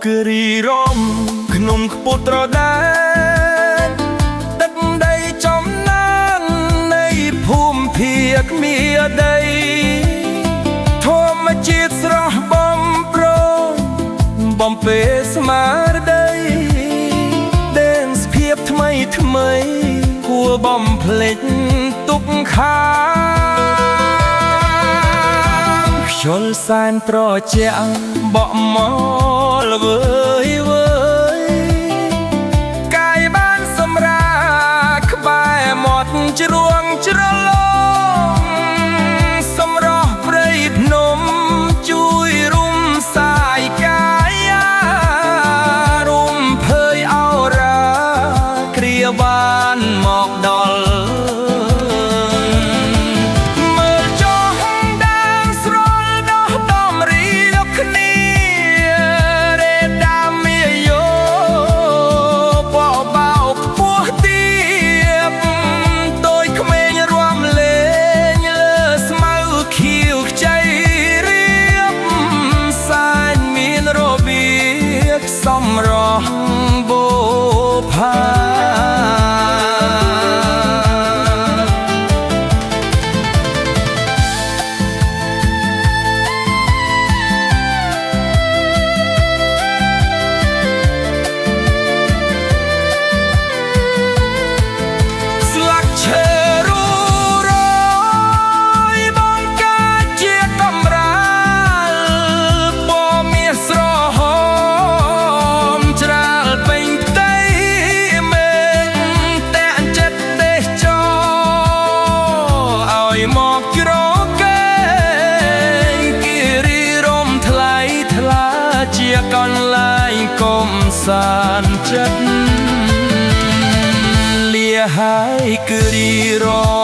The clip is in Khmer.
គឺរីរំក្នុងខ្ពស់ត្រដែតទឹកដីចំណាននៃភូមិភាគមាដីធម្មជាតិស្រស់បំព្រងបំពេស្មារតីដែនស្ភាពថ្មីថ្មីគួរបំភ្លេចទុក្ខាខ្យល់សែនត្រជាក់បក់មកវើយវើយកាយបានសម្រាក្បែរមាត់ជ្រួងជ្រលងសម្រស់ព្រៃភ្នំជួយរុំសាយកាយរុំភើយអរ៉ាគ្រាបានមកដល់សម្រស់បូផាស្លាកឈើរូរយបងកាជាកំរាលពណ៌មាសស្រហមមកក្រកែងគិរីរំថ្លៃថ្លាជាកន្លែងកំសាន្តចិត្តលាហើយគិរីរំ